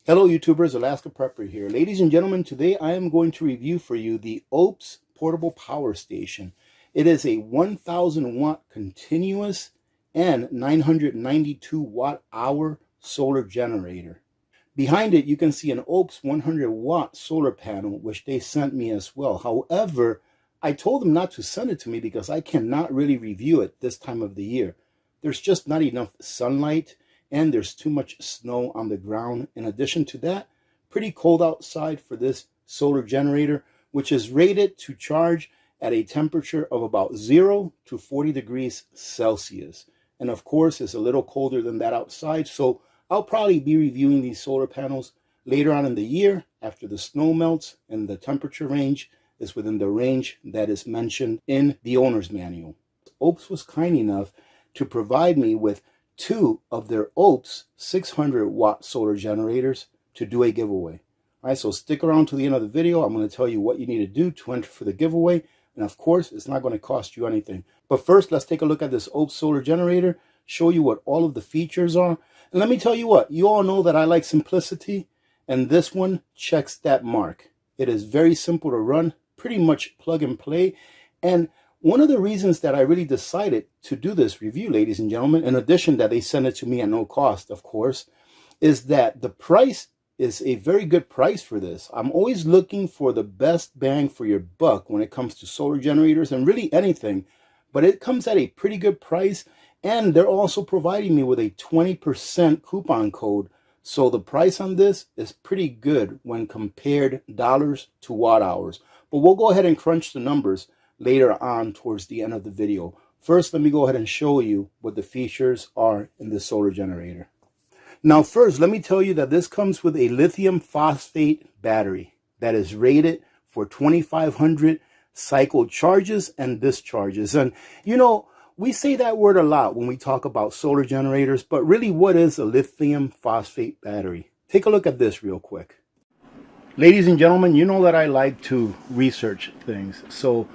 Hello YouTubers, Alaska Prepper here. Ladies and gentlemen, today I am going to review for you the Oupes portable power station. It is a 1000 watt continuous and 992 watt hour solar generator. Behind it you can see an Oupes 100 watt solar panel which they sent me as well. However, I told them not to send it to me because I cannot really review it this time of the year. There's just not enough sunlight and there's too much snow on the ground. In addition to that, pretty cold outside for this solar generator, which is rated to charge at a temperature of about 0 to 40 degrees Celsius. And of course, it's a little colder than that outside, so I'll probably be reviewing these solar panels later on in the year after the snow melts and the temperature range is within the range that is mentioned in the owner's manual. Oupes was kind enough to provide me with 2 of their Oupes 600 watt solar generators to do a giveaway. All right, so stick around to the end of the video. I'm going to tell you what you need to do to enter for the giveaway. And of course, it's not going to cost you anything. But first, let's take a look at this Oupes solar generator, show you what all of the features are. And let me tell you what, you all know that I like simplicity, and this one checks that mark. It is very simple to run, pretty much plug and play. And one of the reasons that I really decided to do this review, ladies and gentlemen, in addition that they send it to me at no cost, of course, is that the price is a very good price for this. I'm always looking for the best bang for your buck when it comes to solar generators and really anything, but it comes at a pretty good price, and they're also providing me with a 20% coupon code. So the price on this is pretty good when compared dollars to watt hours. But we'll go ahead and crunch the numbers later on towards the end of the video. First, let me go ahead and show you what the features are in the solar generator. Now first, let me tell you that this comes with a lithium phosphate battery that is rated for 2500 cycle charges and discharges. And you know, we say that word a lot when we talk about solar generators, but really what is a lithium phosphate battery? Take a look at this real quick. Ladies and gentlemen, you know that I like to research things, so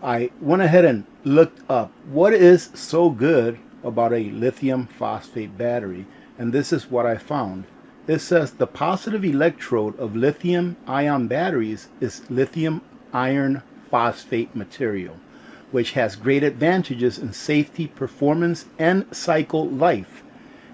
I went ahead and looked up what is so good about a lithium phosphate battery, and this is what I found. It says the positive electrode of lithium ion batteries is lithium iron phosphate material, which has great advantages in safety, performance, and cycle life.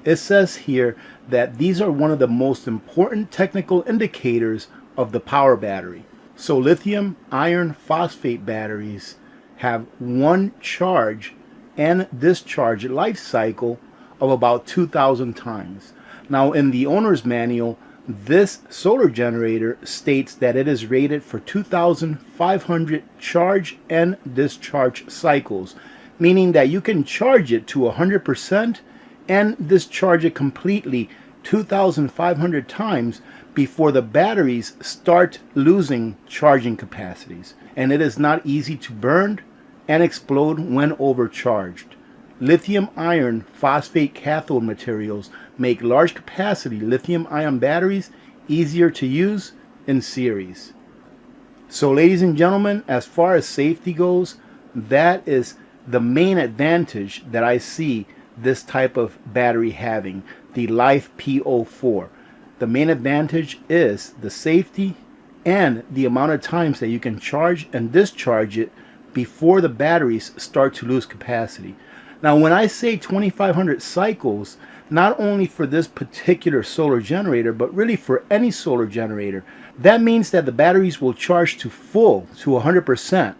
It says here that these are one of the most important technical indicators of the power battery. So lithium iron phosphate batteries have one charge and discharge life cycle of about 2,000 times. Now in the owner's manual, this solar generator states that it is rated for 2,500 charge and discharge cycles, meaning that you can charge it to 100% and discharge it completely 2,500 times before the batteries start losing charging capacities. And it is not easy to burn and explode when overcharged. Lithium iron phosphate cathode materials make large capacity lithium ion batteries easier to use in series. So ladies and gentlemen, as far as safety goes, that is the main advantage that I see this type of battery having, the Life P04. The main advantage is the safety and the amount of times that you can charge and discharge it before the batteries start to lose capacity. Now when I say 2,500 cycles, not only for this particular solar generator, but really for any solar generator, that means that the batteries will charge to full, to 100%,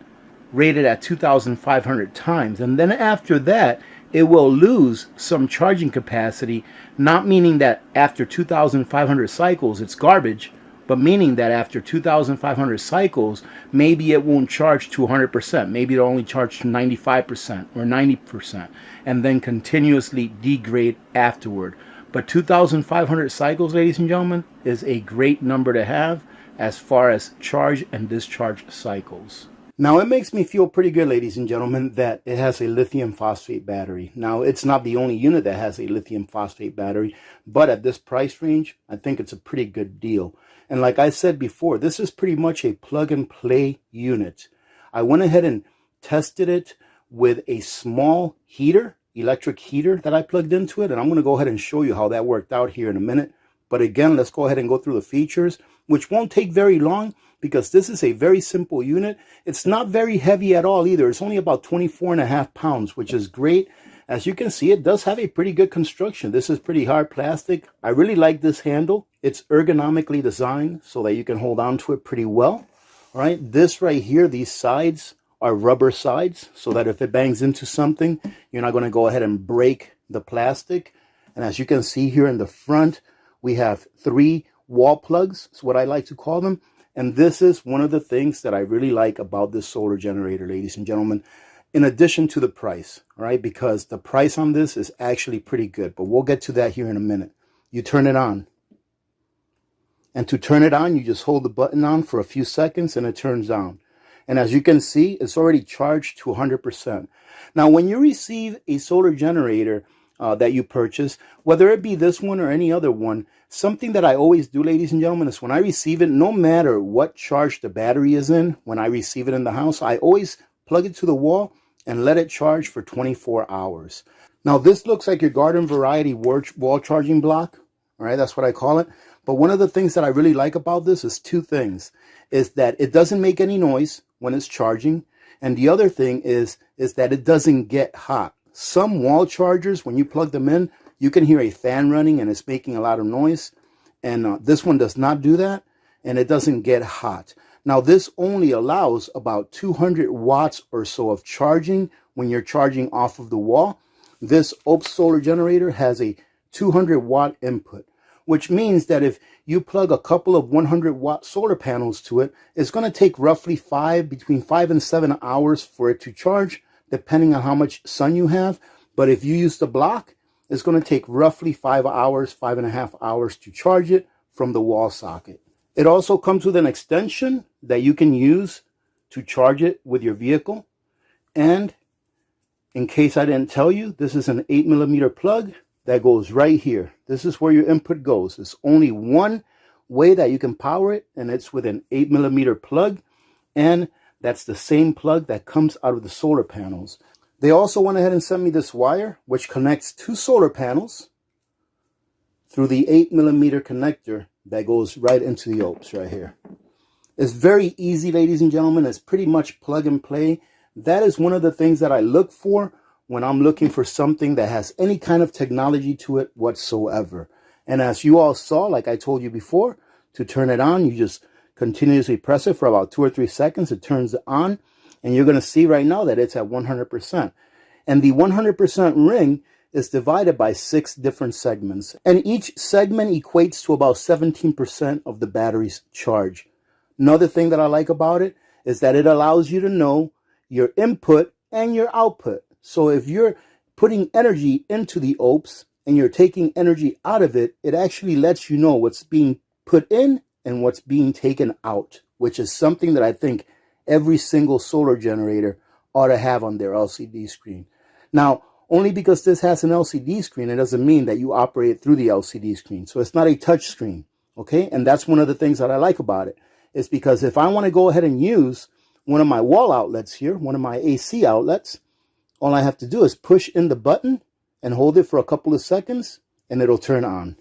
rated at 2,500 times. And then after that, it will lose some charging capacity, not meaning that after 2,500 cycles it's garbage, but meaning that after 2,500 cycles, maybe it won't charge to 100%. Maybe it'll only charge to 95% or 90%, and then continuously degrade afterward. But 2,500 cycles, ladies and gentlemen, is a great number to have as far as charge and discharge cycles. Now, it makes me feel pretty good, ladies and gentlemen, that it has a lithium phosphate battery. Now, it's not the only unit that has a lithium phosphate battery, but at this price range, I think it's a pretty good deal. And like I said before, this is pretty much a plug-and-play unit. I went ahead and tested it with a small heater, electric heater that I plugged into it, and I'm going to go ahead and show you how that worked out here in a minute. But again, let's go ahead and go through the features, which won't take very long because this is a very simple unit. It's not very heavy at all either. It's only about 24.5 pounds, which is great. As you can see, it does have a pretty good construction. This is pretty hard plastic. I really like this handle. It's ergonomically designed so that you can hold on to it pretty well. All right, this right here, these sides are rubber sides so that if it bangs into something, you're not going to go ahead and break the plastic. And as you can see here in the front, we have 3 wall plugs. That's what I like to call them. And this is one of the things that I really like about this solar generator, ladies and gentlemen, in addition to the price, all right? Because the price on this is actually pretty good, but we'll get to that here in a minute. You turn it on. And to turn it on, you just hold the button on for a few seconds and it turns on. And as you can see, it's already charged to 100%. Now, when you receive a solar generator that you purchase, whether it be this one or any other one, something that I always do, ladies and gentlemen, is when I receive it, no matter what charge the battery is in, when I receive it in the house, I always plug it to the wall and let it charge for 24 hours. Now, this looks like your garden variety wall charging block. All right, that's what I call it. But one of the things that I really like about this is 2 things. Is that it doesn't make any noise when it's charging. And the other thing is that it doesn't get hot. Some wall chargers, when you plug them in, you can hear a fan running and it's making a lot of noise. And this one does not do that. And it doesn't get hot. Now, this only allows about 200 watts or so of charging when you're charging off of the wall. This Oupes solar generator has a 200 watt input, which means that if you plug a couple of 100 watt solar panels to it, it's going to take roughly between 5 and 7 hours for it to charge, depending on how much sun you have. But if you use the block, it's going to take roughly 5 hours, 5.5 hours to charge it from the wall socket. It also comes with an extension that you can use to charge it with your vehicle. And in case I didn't tell you, this is an 8mm plug that goes right here. This is where your input goes. It's only one way that you can power it, and it's with an 8mm plug. And that's the same plug that comes out of the solar panels. They also went ahead and sent me this wire, which connects 2 solar panels through the 8mm connector that goes right into the Oupes right here. It's very easy, ladies and gentlemen. It's pretty much plug and play. That is one of the things that I look for when I'm looking for something that has any kind of technology to it whatsoever. And as you all saw, like I told you before, to turn it on, you just continuously press it for about 2 or 3 seconds. It turns on, and you're going to see right now that it's at 100%. And the 100% ring is divided by 6 different segments. And each segment equates to about 17% of the battery's charge. Another thing that I like about it is that it allows you to know your input and your output. So if you're putting energy into the Oupes and you're taking energy out of it, it actually lets you know what's being put in and what's being taken out, which is something that I think every single solar generator ought to have on their LCD screen. Now, only because this has an LCD screen, it doesn't mean that you operate through the LCD screen. So it's not a touch screen, okay? And that's one of the things that I like about it, is because if I want to go ahead and use one of my wall outlets here, one of my AC outlets, all I have to do is push in the button and hold it for a couple of seconds, and it'll turn on.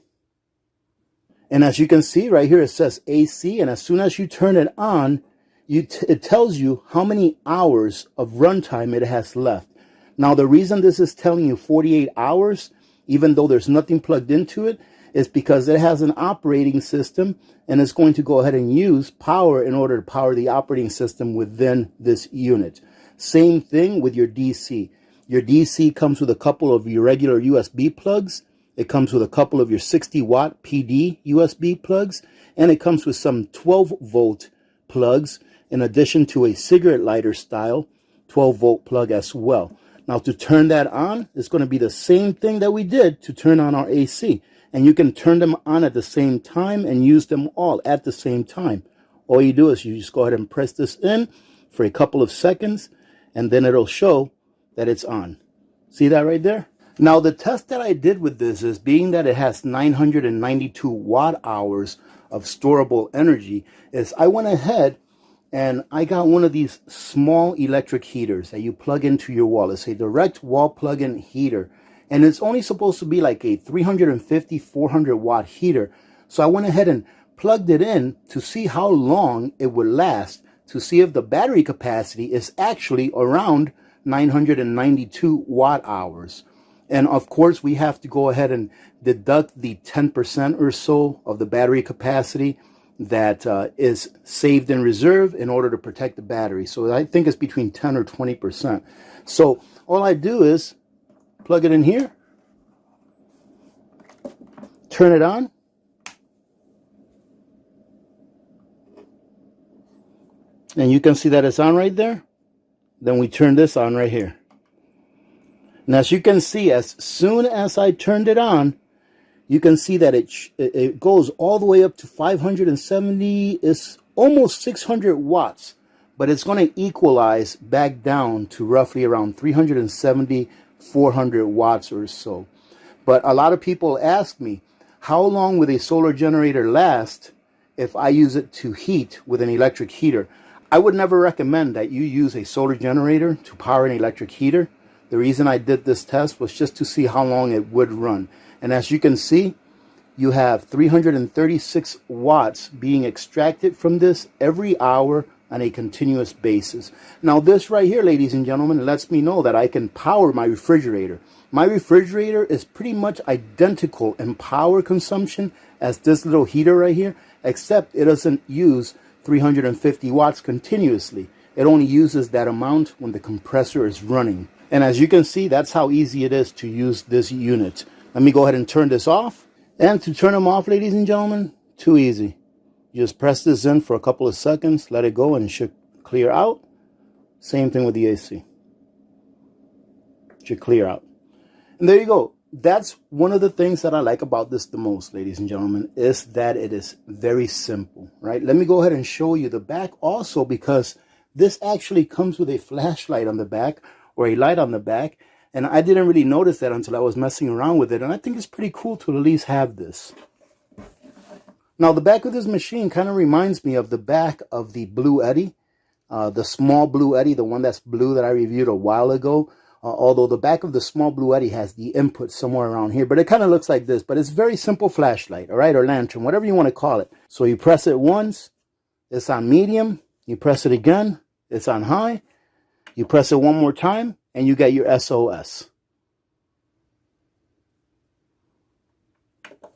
And as you can see right here, it says AC, and as soon as you turn it on, it tells you how many hours of runtime it has left. Now, the reason this is telling you 48 hours, even though there's nothing plugged into it, is because it has an operating system, and it's going to go ahead and use power in order to power the operating system within this unit. Same thing with your DC. Your DC comes with a couple of your regular USB plugs. It comes with a couple of your 60-watt PD USB plugs, and it comes with some 12-volt plugs, in addition to a cigarette lighter style 12-volt plug as well. Now, to turn that on, it's going to be the same thing that we did to turn on our AC. And you can turn them on at the same time and use them all at the same time. All you do is you just go ahead and press this in for a couple of seconds, and then it'll show that it's on. See that right there? Now, the test that I did with this is, being that it has 992 watt hours of storable energy, is I went ahead and I got one of these small electric heaters that you plug into your wall. It's a direct wall plug-in heater. And it's only supposed to be like a 350, 400 watt heater. So I went ahead and plugged it in to see how long it would last, to see if the battery capacity is actually around 992 watt hours. And of course, we have to go ahead and deduct the 10% or so of the battery capacity that is saved in reserve in order to protect the battery. So I think it's between 10 or 20%. So all I do is plug it in here, turn it on, and you can see that it's on right there. Then we turn this on right here. And as you can see, as soon as I turned it on, you can see that it goes all the way up to 570. It's almost 600 watts, but it's going to equalize back down to roughly around 370, 400 watts or so. But a lot of people ask me, how long will a solar generator last if I use it to heat with an electric heater? I would never recommend that you use a solar generator to power an electric heater. The reason I did this test was just to see how long it would run. And as you can see, you have 336 watts being extracted from this every hour on a continuous basis. Now this right here, ladies and gentlemen, lets me know that I can power my refrigerator. My refrigerator is pretty much identical in power consumption as this little heater right here, except it doesn't use 350 watts continuously. It only uses that amount when the compressor is running. And as you can see, that's how easy it is to use this unit. Let me go ahead and turn this off. And to turn them off, ladies and gentlemen, too easy. You just press this in for a couple of seconds, let it go, and it should clear out. Same thing with the AC. It should clear out. And there you go. That's one of the things that I like about this the most, ladies and gentlemen, is that it is very simple, right? Let me go ahead and show you the back also, because this actually comes with a flashlight on the back, or a light on the back. And I didn't really notice that until I was messing around with it. And I think it's pretty cool to at least have this. Now, the back of this machine kind of reminds me of the back of the Blue Eddy, the small Blue Eddy, the one that's blue that I reviewed a while ago. Although the back of the small Blue Eddy has the input somewhere around here, but it kind of looks like this. But it's very simple flashlight, all right, or lantern, whatever you want to call it. So you press it once, it's on medium. You press it again, it's on high. You press it one more time, and you get your SOS.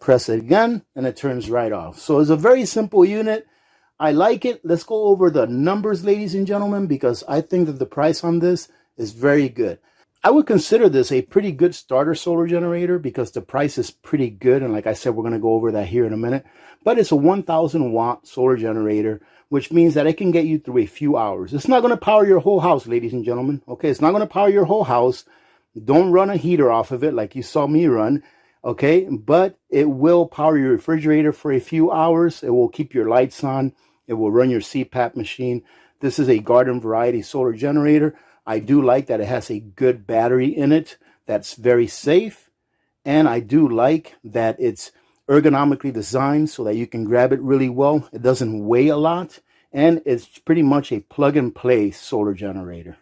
Press it again, and it turns right off. So it's a very simple unit. I like it. Let's go over the numbers, ladies and gentlemen, because I think that the price on this is very good. I would consider this a pretty good starter solar generator because the price is pretty good. And like I said, we're going to go over that here in a minute. But it's a 1,000 watt solar generator, which means that it can get you through a few hours. It's not going to power your whole house, ladies and gentlemen. Okay, it's not going to power your whole house. Don't run a heater off of it like you saw me run. Okay, but it will power your refrigerator for a few hours. It will keep your lights on. It will run your CPAP machine. This is a garden variety solar generator. I do like that it has a good battery in it that's very safe. And I do like that it's ergonomically designed so that you can grab it really well. It doesn't weigh a lot. And it's pretty much a plug-and-play solar generator.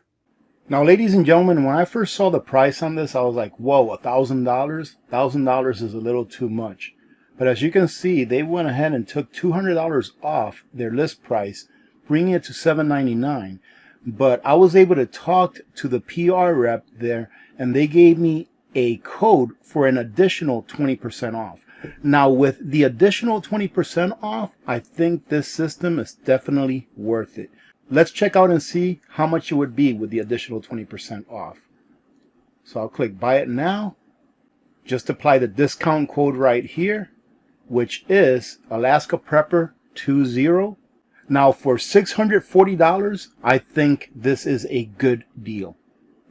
Now, ladies and gentlemen, when I first saw the price on this, I was like, whoa, $1,000? $1,000 is a little too much. But as you can see, they went ahead and took $200 off their list price, bringing it to $799. But I was able to talk to the PR rep there, and they gave me a code for an additional 20% off. Now, with the additional 20% off, I think this system is definitely worth it. Let's check out and see how much it would be with the additional 20% off. So I'll click Buy It Now. Just apply the discount code right here, which is Alaska Prepper 20. Now, for $640, I think this is a good deal.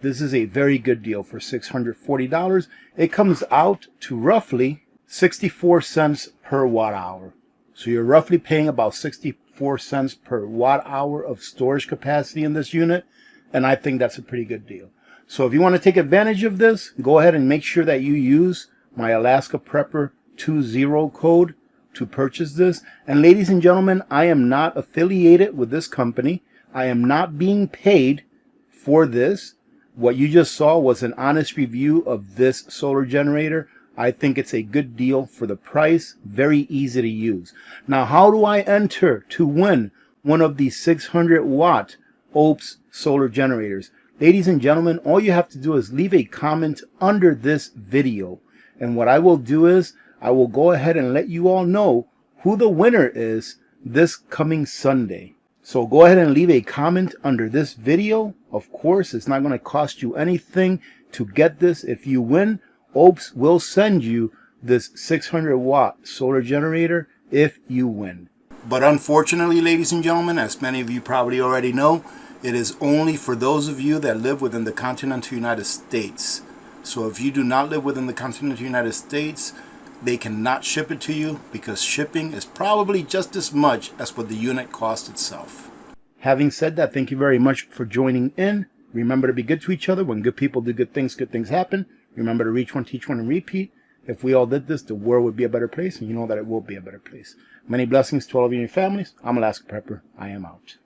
This is a very good deal for $640. It comes out to roughly 64 cents per watt hour. So you're roughly paying about 64 cents per watt hour of storage capacity in this unit. And I think that's a pretty good deal. So if you want to take advantage of this, go ahead and make sure that you use my Alaska Prepper 20 code to purchase this. And ladies and gentlemen, I am not affiliated with this company. I am not being paid for this. What you just saw was an honest review of this solar generator. I think it's a good deal for the price, very easy to use. Now, how do I enter to win one of these 600 watt Oupes solar generators? Ladies and gentlemen, all you have to do is leave a comment under this video. And what I will do is, I will go ahead and let you all know who the winner is this coming Sunday. So go ahead and leave a comment under this video. Of course, it's not going to cost you anything to get this. If you win, Oupes will send you this 600 watt solar generator if you win. But unfortunately, ladies and gentlemen, as many of you probably already know, it is only for those of you that live within the continental United States. So if you do not live within the continental United States, they cannot ship it to you because shipping is probably just as much as what the unit costs itself. Having said that, thank you very much for joining in. Remember to be good to each other. When good people do good things happen. Remember to reach one, teach one, and repeat. If we all did this, the world would be a better place, and you know that it will be a better place. Many blessings to all of you and your families. I'm Alaska Prepper. I am out.